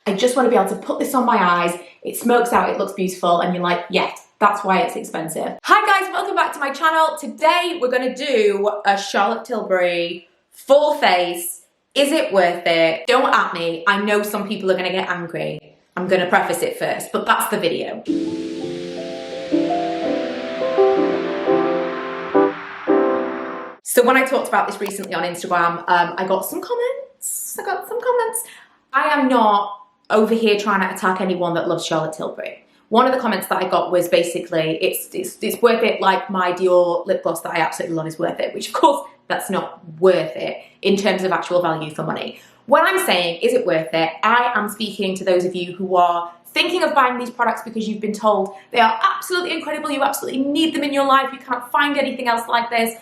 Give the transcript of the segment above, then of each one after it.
I just want to be able to put this on my eyes. It smokes out, it looks beautiful, and you're like, yes, that's why it's expensive. Hi guys, welcome back to my channel. Today we're gonna do a Charlotte Tilbury full face. Is it worth it? Don't at me. I know some people are gonna get angry. I'm gonna preface it first, but that's the video. So when I talked about this recently on Instagram, I got some comments. I am not over here trying to attack anyone that loves Charlotte Tilbury. One of the comments that I got was basically, it's worth it, like my Dior lip gloss that I absolutely love is worth it, which of course, that's not worth it in terms of actual value for money. When I'm saying, is it worth it, I am speaking to those of you who are thinking of buying these products because you've been told they are absolutely incredible, you absolutely need them in your life, you can't find anything else like this.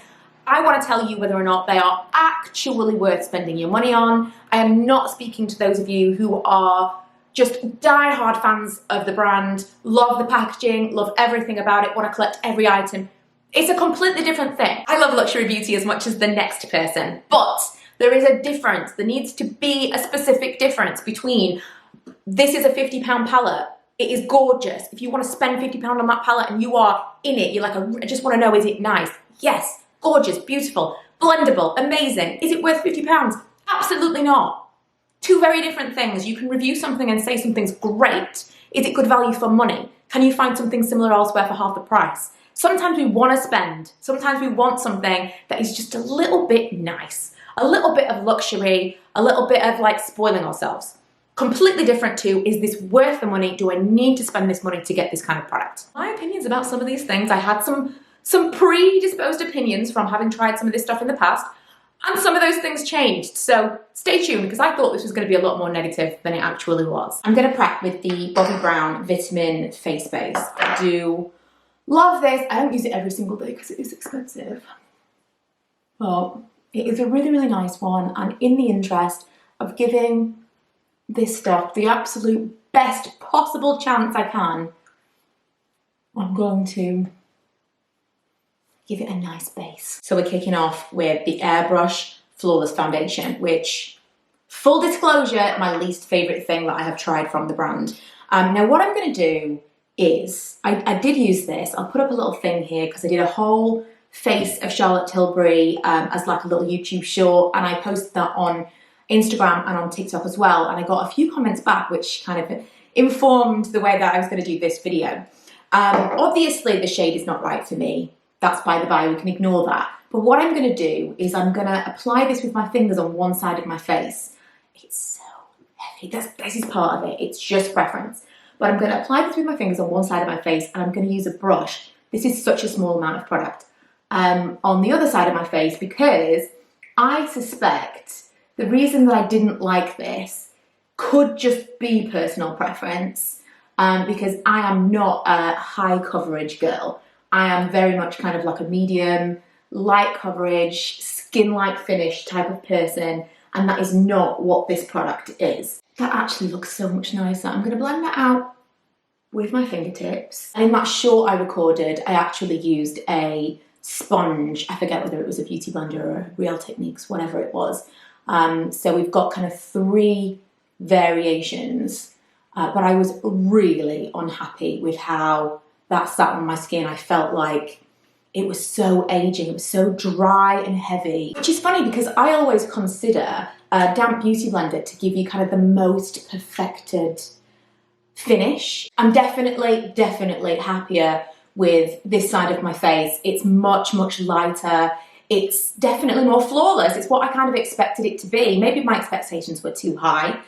I want to tell you whether or not they are actually worth spending your money on. I am not speaking to those of you who are just die-hard fans of the brand, love the packaging, love everything about it, want to collect every item. It's a completely different thing. I love luxury beauty as much as the next person, but there is a difference. There needs to be a specific difference between this is a £50 palette. It is gorgeous. If you want to spend £50 on that palette and you are in it, you're like, I just want to know, is it nice? Yes. Gorgeous, beautiful, blendable, amazing. Is it worth £50? Absolutely not. Two very different things. You can review something and say something's great. Is it good value for money? Can you find something similar elsewhere for half the price? Sometimes we want to spend. Sometimes we want something that is just a little bit nice, a little bit of luxury, a little bit of like spoiling ourselves. Completely different to, is this worth the money? Do I need to spend this money to get this kind of product? My opinions about some of these things, I had some predisposed opinions from having tried some of this stuff in the past, and some of those things changed. So stay tuned, because I thought this was going to be a lot more negative than it actually was. I'm going to prep with the Bobbi Brown Vitamin Face Base. I do love this. I don't use it every single day because it is expensive. But it is a really, really nice one, and in the interest of giving this stuff the absolute best possible chance I can, I'm going to give it a nice base. So we're kicking off with the AIRBRUSH Flawless Foundation, which, full disclosure, my least favorite thing that I have tried from the brand. Now what I'm gonna do is, I did use this, I'll put up a little thing here because I did a whole face of Charlotte Tilbury as like a little YouTube short, and I posted that on Instagram and on TikTok as well, and I got a few comments back which kind of informed the way that I was gonna do this video. Obviously the shade is not right for me. That's by the by, we can ignore that. But what I'm gonna do is I'm gonna apply this with my fingers on one side of my face. It's so heavy, this is part of it, it's just preference. But I'm gonna apply this with my fingers on one side of my face, and I'm gonna use a brush. This is such a small amount of product. On the other side of my face, because I suspect the reason that I didn't like this could just be personal preference, because I am not a high coverage girl. I am very much kind of like a medium, light coverage, skin-like finish type of person, and that is not what this product is. That actually looks so much nicer. I'm gonna blend that out with my fingertips. And in that short I recorded, I actually used a sponge. I forget whether it was a beauty blender or Real Techniques, whatever it was. So we've got kind of 3 variations, but I was really unhappy with how that sat on my skin. I felt like it was so aging, it was so dry and heavy. Which is funny because I always consider a damp beauty blender to give you kind of the most perfected finish. I'm definitely happier with this side of my face. It's much, much lighter. It's definitely more flawless. It's what I kind of expected it to be. Maybe my expectations were too high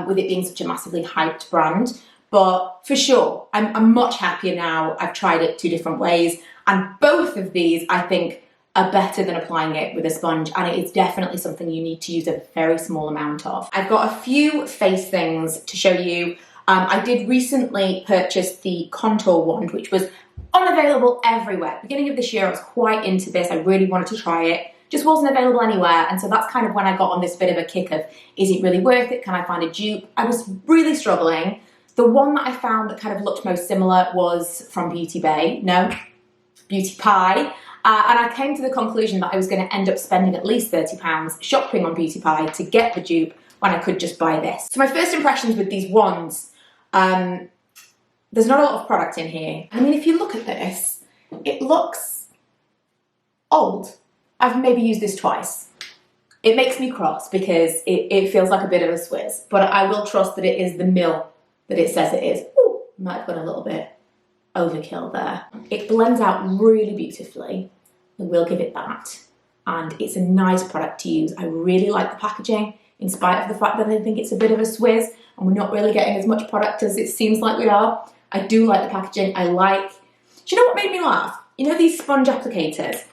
with it being such a massively hyped brand. But for sure, I'm much happier now. I've tried it 2 different ways, and both of these I think are better than applying it with a sponge, and it is definitely something you need to use a very small amount of. I've got a few face things to show you. I did recently purchase the contour wand, which was unavailable everywhere. Beginning of this year I was quite into this, I really wanted to try it. Just wasn't available anywhere, and so that's kind of when I got on this bit of a kick of, is it really worth it? Can I find a dupe? I was really struggling. The one that I found that kind of looked most similar was from Beauty Pie. And I came to the conclusion that I was going to end up spending at least £30 shopping on Beauty Pie to get the dupe when I could just buy this. So my first impressions with these wands, there's not a lot of product in here. I mean, if you look at this, it looks old. I've maybe used this twice. It makes me cross because it feels like a bit of a Swiss, but I will trust that it is the mill that it says it is. Ooh, might have gone a little bit overkill there. It blends out really beautifully. I will give it that. And it's a nice product to use. I really like the packaging, in spite of the fact that I think it's a bit of a Swiss and we're not really getting as much product as it seems like we are. I do like the packaging. Do you know what made me laugh? You know these sponge applicators?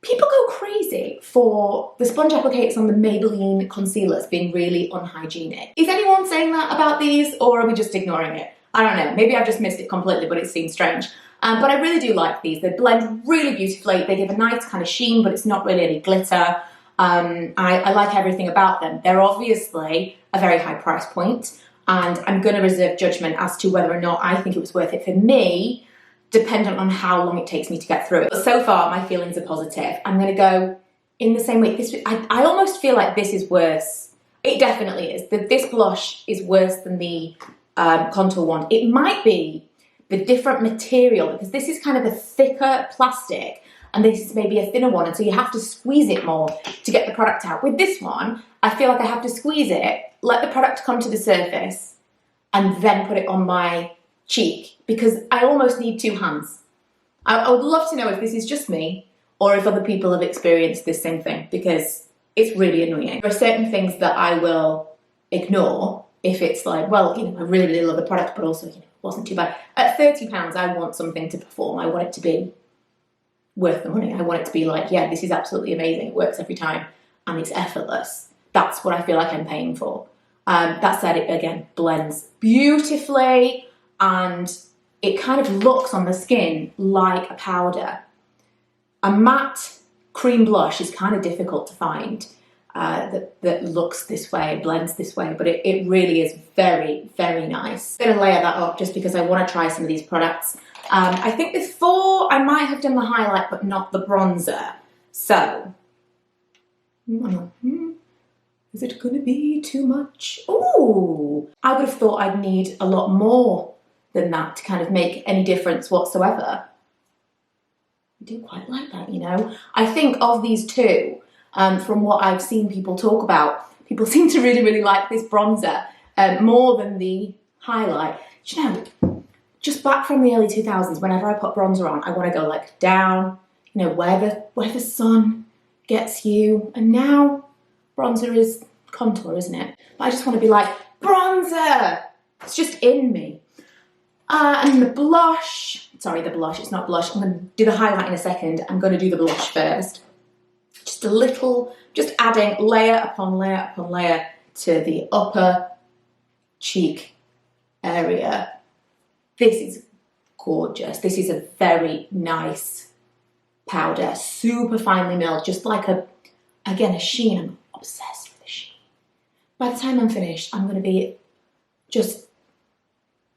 People go crazy for the sponge applicators on the Maybelline concealers being really unhygienic. Is anyone saying that about these, or are we just ignoring it? I don't know, maybe I've just missed it completely, but it seems strange. But I really do like these. They blend really beautifully. They give a nice kind of sheen, but it's not really any glitter. I like everything about them. They're obviously a very high price point, and I'm going to reserve judgment as to whether or not I think it was worth it for me, dependent on how long it takes me to get through it. But so far, my feelings are positive. I'm going to go in the same way. I almost feel like this is worse. It definitely is. This blush is worse than the contour wand. It might be the different material, because this is kind of a thicker plastic and this is maybe a thinner one, and so you have to squeeze it more to get the product out. With this one, I feel like I have to squeeze it, let the product come to the surface, and then put it on my cheek, because I almost need two hands. I would love to know if this is just me or if other people have experienced this same thing, because it's really annoying. There are certain things that I will ignore if it's like, well, you know, I really, really love the product, but also, you know, it wasn't too bad. At £30, I want something to perform. I want it to be worth the money. I want it to be like, yeah, this is absolutely amazing. It works every time and it's effortless. That's what I feel like I'm paying for. That said, it again blends beautifully and it kind of looks on the skin like a powder. A matte cream blush is kind of difficult to find that looks this way, blends this way, but it really is very, very nice. I'm going to layer that up just because I want to try some of these products. I think before I might have done the highlight but not the bronzer. So, is it going to be too much? Ooh, I would have thought I'd need a lot more than that to kind of make any difference whatsoever. I do quite like that, you know. I think of these two, from what I've seen people talk about, people seem to really, really like this bronzer more than the highlight. Do you know, just back from the early 2000s, whenever I put bronzer on, I want to go like down, you know, where the sun gets you. And now bronzer is contour, isn't it? But I just want to be like, bronzer! It's just in me. And the blush, sorry, the blush, it's not blush. I'm going to do the highlight in a second. I'm going to do the blush first. Just a little, just adding layer upon layer upon layer to the upper cheek area. This is gorgeous. This is a very nice powder, super finely milled, just like again, a sheen. I'm obsessed with the sheen. By the time I'm finished, I'm going to be just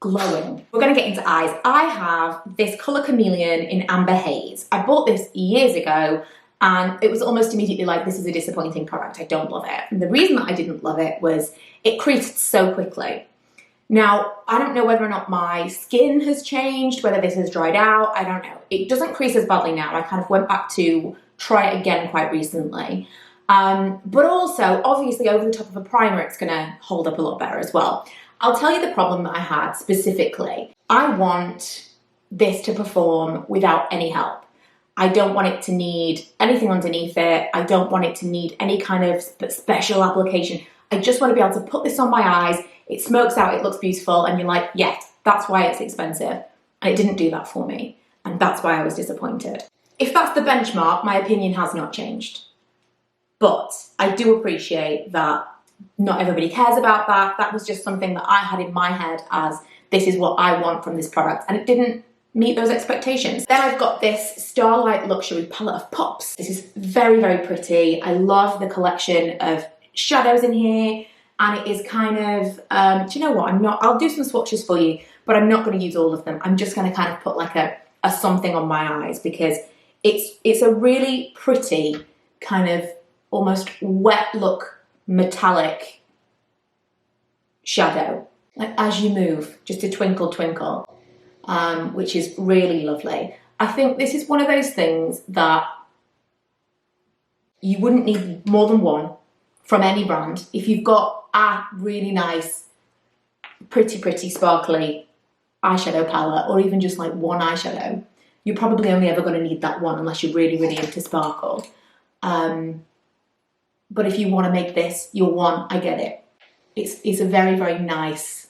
glowing. We're going to get into eyes. I have this Colour Chameleon in Amber Haze. I bought this years ago and it was almost immediately like, this is a disappointing product. I don't love it. And the reason that I didn't love it was it creased so quickly. Now, I don't know whether or not my skin has changed, whether this has dried out, I don't know. It doesn't crease as badly now. I kind of went back to try it again quite recently. But also, obviously, over the top of a primer, it's going to hold up a lot better as well. I'll tell you the problem that I had specifically. I want this to perform without any help. I don't want it to need anything underneath it. I don't want it to need any kind of special application. I just want to be able to put this on my eyes. It smokes out, it looks beautiful, and you're like, yes, that's why it's expensive. And it didn't do that for me. And that's why I was disappointed. If that's the benchmark, my opinion has not changed. But I do appreciate that not everybody cares about that. That was just something that I had in my head as this is what I want from this product. And it didn't meet those expectations. Then I've got this Starlight Luxury palette of pops. This is very, very pretty. I love the collection of shadows in here. And it is kind of, do you know what? I'll do some swatches for you, but I'm not going to use all of them. I'm just going to kind of put like a something on my eyes because it's a really pretty kind of almost wet look metallic shadow, like as you move, just a twinkle twinkle, which is really lovely. I think this is one of those things that you wouldn't need more than one from any brand. If you've got a really nice, pretty sparkly eyeshadow palette, or even just like one eyeshadow, you're probably only ever going to need that one unless you're really into sparkle. But if you want to make this your one, I get it. It's a very nice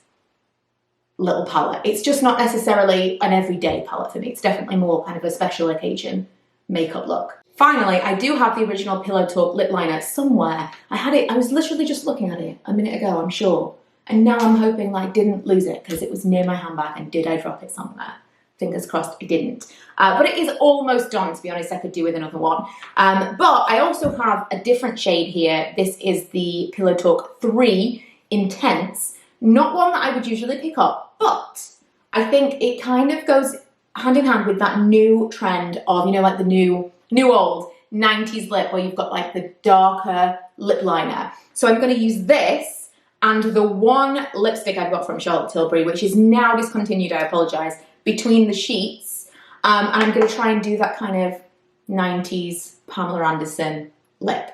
little palette. It's just not necessarily an everyday palette for me. It's definitely more kind of a special occasion makeup look. Finally, I do have the original Pillow Talk lip liner somewhere. I was literally just looking at it a minute ago, I'm sure. And now I'm hoping that I didn't lose it because it was near my handbag, and did I drop it somewhere? Fingers crossed I didn't. But it is almost done, to be honest. I could do with another one. But I also have a different shade here. This is the Pillow Talk 3 Intense. Not one that I would usually pick up, but I think it kind of goes hand in hand with that new trend of, you know, like the new old 90s lip where you've got like the darker lip liner. So I'm going to use this and the one lipstick I've got from Charlotte Tilbury, which is now discontinued, I apologise, Between the Sheets. And I'm going to try and do that kind of 90s Pamela Anderson lip.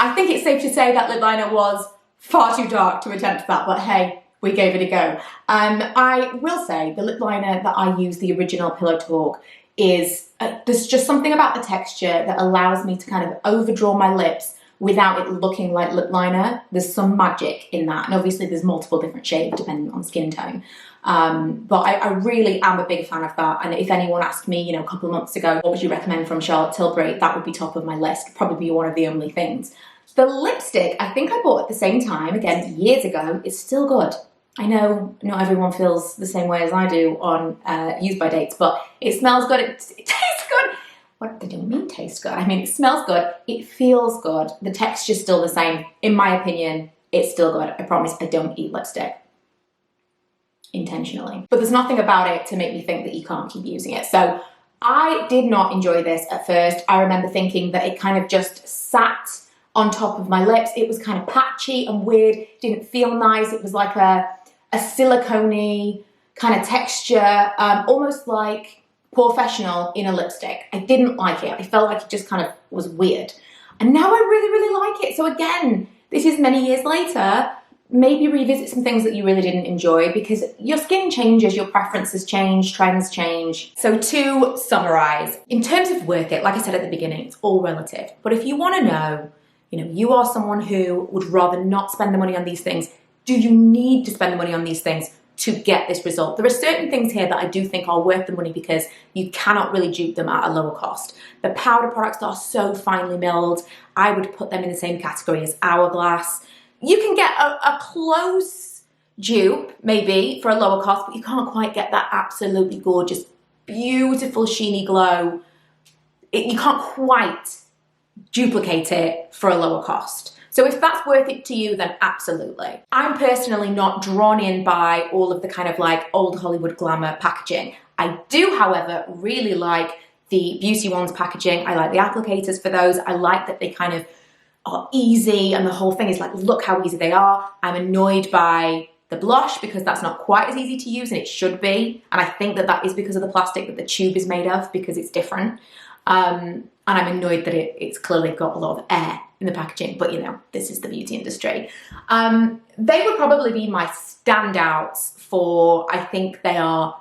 I think it's safe to say that lip liner was far too dark to attempt that, but hey, we gave it a go. I will say the lip liner that I use, the original Pillow Talk, is, there's just something about the texture that allows me to kind of overdraw my lips without it looking like lip liner. There's some magic in that, and obviously there's multiple different shades depending on skin tone. But I really am a big fan of that, and if anyone asked me, you know, a couple of months ago, what would you recommend from Charlotte Tilbury, that would be top of my list, probably be one of the only things. The lipstick, I think I bought at the same time, again, years ago, is still good. I know not everyone feels the same way as I do on use by dates, but it smells good, it tastes good. What, they don't mean taste good. I mean, it smells good, it feels good, the texture's still the same. In my opinion, it's still good. I promise I don't eat lipstick intentionally. But there's nothing about it to make me think that you can't keep using it. So I did not enjoy this at first. I remember thinking that it kind of just sat on top of my lips. It was kind of patchy and weird, didn't feel nice. It was like a silicone-y kind of texture, almost like Professional in a lipstick. I didn't like it. I felt like it just kind of was weird. And now I really like it. So again, this is many years later, maybe revisit some things that you really didn't enjoy, because your skin changes, your preferences change, trends change. So to summarize, in terms of worth it, like I said at the beginning, it's all relative. But if you want to know, you know, you are someone who would rather not spend the money on these things, do you need to spend the money on these things to get this result? There are certain things here that I do think are worth the money because you cannot really dupe them at a lower cost. The powder products are so finely milled. I would put them in the same category as Hourglass. You can get a close dupe, maybe, for a lower cost, but you can't quite get that absolutely gorgeous, beautiful, sheeny glow. You can't quite duplicate it for a lower cost. So if that's worth it to you, then absolutely. I'm personally not drawn in by all of the kind of like old Hollywood glamour packaging. I do, however, really like the Beauty Ones packaging. I like the applicators for those. I like that they kind of are easy, and the whole thing is like, look how easy they are. I'm annoyed by the blush because that's not quite as easy to use, and it should be. And I think that that is because of the plastic that the tube is made of, because it's different. And I'm annoyed that it's clearly got a lot of air in the packaging, but you know, this is the beauty industry. They would probably be my standouts for, I think they are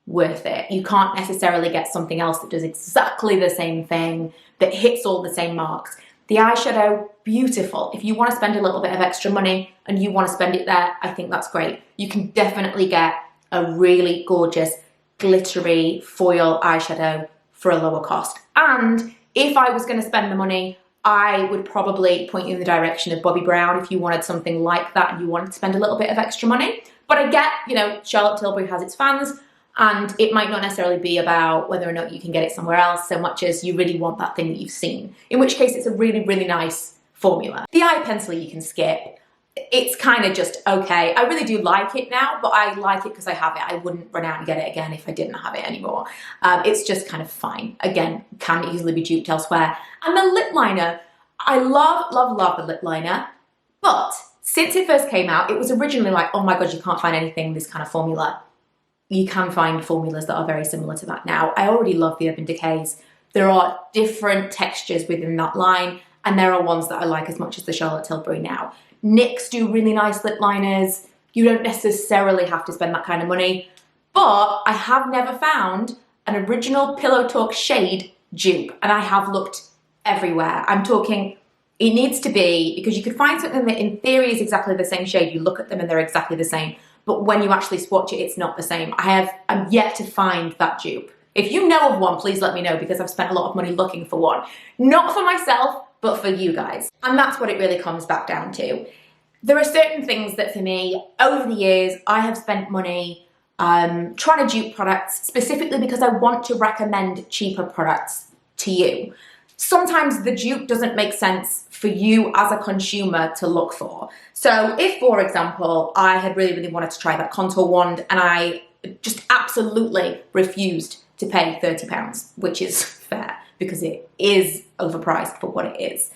worth it. You can't necessarily get something else that does exactly the same thing, that hits all the same marks. The eyeshadow, beautiful. If you want to spend a little bit of extra money and you want to spend it there, I think that's great. You can definitely get a really gorgeous, glittery foil eyeshadow for a lower cost. And if I was going to spend the money, I would probably point you in the direction of Bobbi Brown if you wanted something like that and you wanted to spend a little bit of extra money. But I get, you know, Charlotte Tilbury has its fans, and it might not necessarily be about whether or not you can get it somewhere else so much as you really want that thing that you've seen, in which case it's a really nice formula. The eye pencil you can skip. It's kind of just okay. I really do like it now, but I like it because I have it. I wouldn't run out and get it again if I didn't have it anymore. It's just kind of fine. Again, can easily be duped elsewhere. And the lip liner, I love, love, love the lip liner, but since it first came out, it was originally like, oh my God, you can't find anything this kind of formula. You can find formulas that are very similar to that now. I already love the Urban Decays. There are different textures within that line, and there are ones that I like as much as the Charlotte Tilbury now. NYX do really nice lip liners. You don't necessarily have to spend that kind of money, but I have never found an original Pillow Talk shade dupe, and I have looked everywhere. I'm talking, it needs to be, because you could find something that in theory is exactly the same shade, you look at them and they're exactly the same, but when you actually swatch it, it's not the same. I'm yet to find that dupe. If you know of one, please let me know, because I've spent a lot of money looking for one. Not for myself, but for you guys. And that's what it really comes back down to. There are certain things that for me, over the years, I have spent money trying to dupe products, specifically because I want to recommend cheaper products to you. Sometimes the dupe doesn't make sense for you as a consumer to look for. So if, for example, I had really, really wanted to try that contour wand and I just absolutely refused to pay £30, which is fair because it is overpriced for what it is,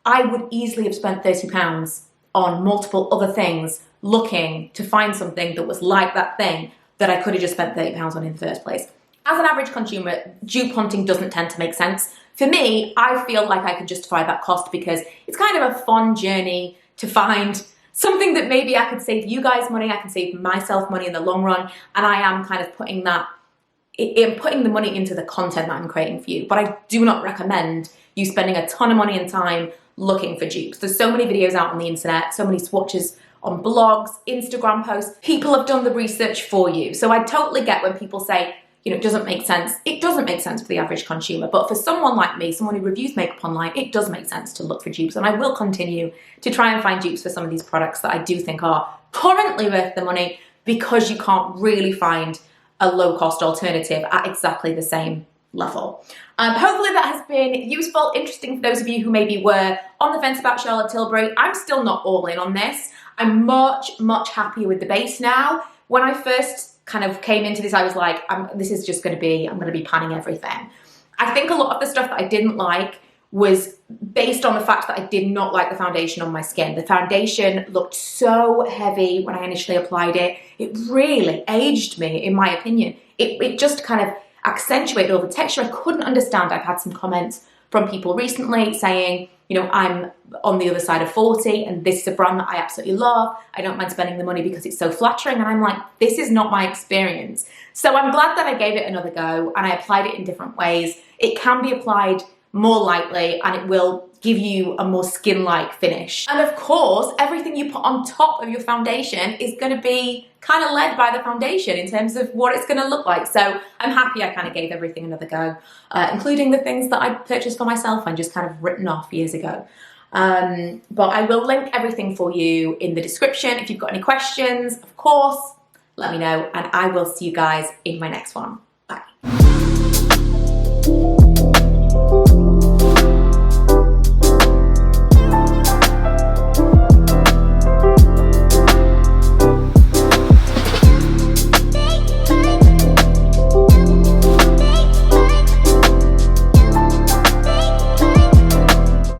I would easily have spent £30 on multiple other things looking to find something that was like that thing that I could have just spent £30 on in the first place. As an average consumer, dupe hunting doesn't tend to make sense. For me, I feel like I could justify that cost because it's kind of a fun journey to find something that maybe I could save you guys money, I can save myself money in the long run, and I am kind of putting the money into the content that I'm creating for you. But I do not recommend you spending a ton of money and time looking for dupes. There's so many videos out on the internet, so many swatches on blogs, Instagram posts. People have done the research for you. So I totally get when people say, you know, it doesn't make sense. It doesn't make sense for the average consumer, but for someone like me, someone who reviews makeup online, it does make sense to look for dupes. And I will continue to try and find dupes for some of these products that I do think are currently worth the money, because you can't really find a low-cost alternative at exactly the same level. Hopefully that has been useful, interesting for those of you who maybe were on the fence about Charlotte Tilbury. I'm still not all in on this. I'm much, much happier with the base now. When I first kind of came into this, I was like, this is just I'm gonna be panning everything. I think a lot of the stuff that I didn't like was based on the fact that I did not like the foundation on my skin. The foundation looked so heavy when I initially applied it. It really aged me, in my opinion. It just kind of accentuated all the texture. I couldn't understand. I've had some comments from people recently saying, you know, I'm on the other side of 40 and this is a brand that I absolutely love. I don't mind spending the money because it's so flattering. And I'm like, this is not my experience. So I'm glad that I gave it another go and I applied it in different ways. It can be applied more lightly and it will give you a more skin-like finish. And of course, everything you put on top of your foundation is going to be kind of led by the foundation in terms of what it's going to look like. So I'm happy I kind of gave everything another go, including the things that I purchased for myself and just kind of written off years ago. But I will link everything for you in the description. If you've got any questions, of course, let me know, and I will see you guys in my next one.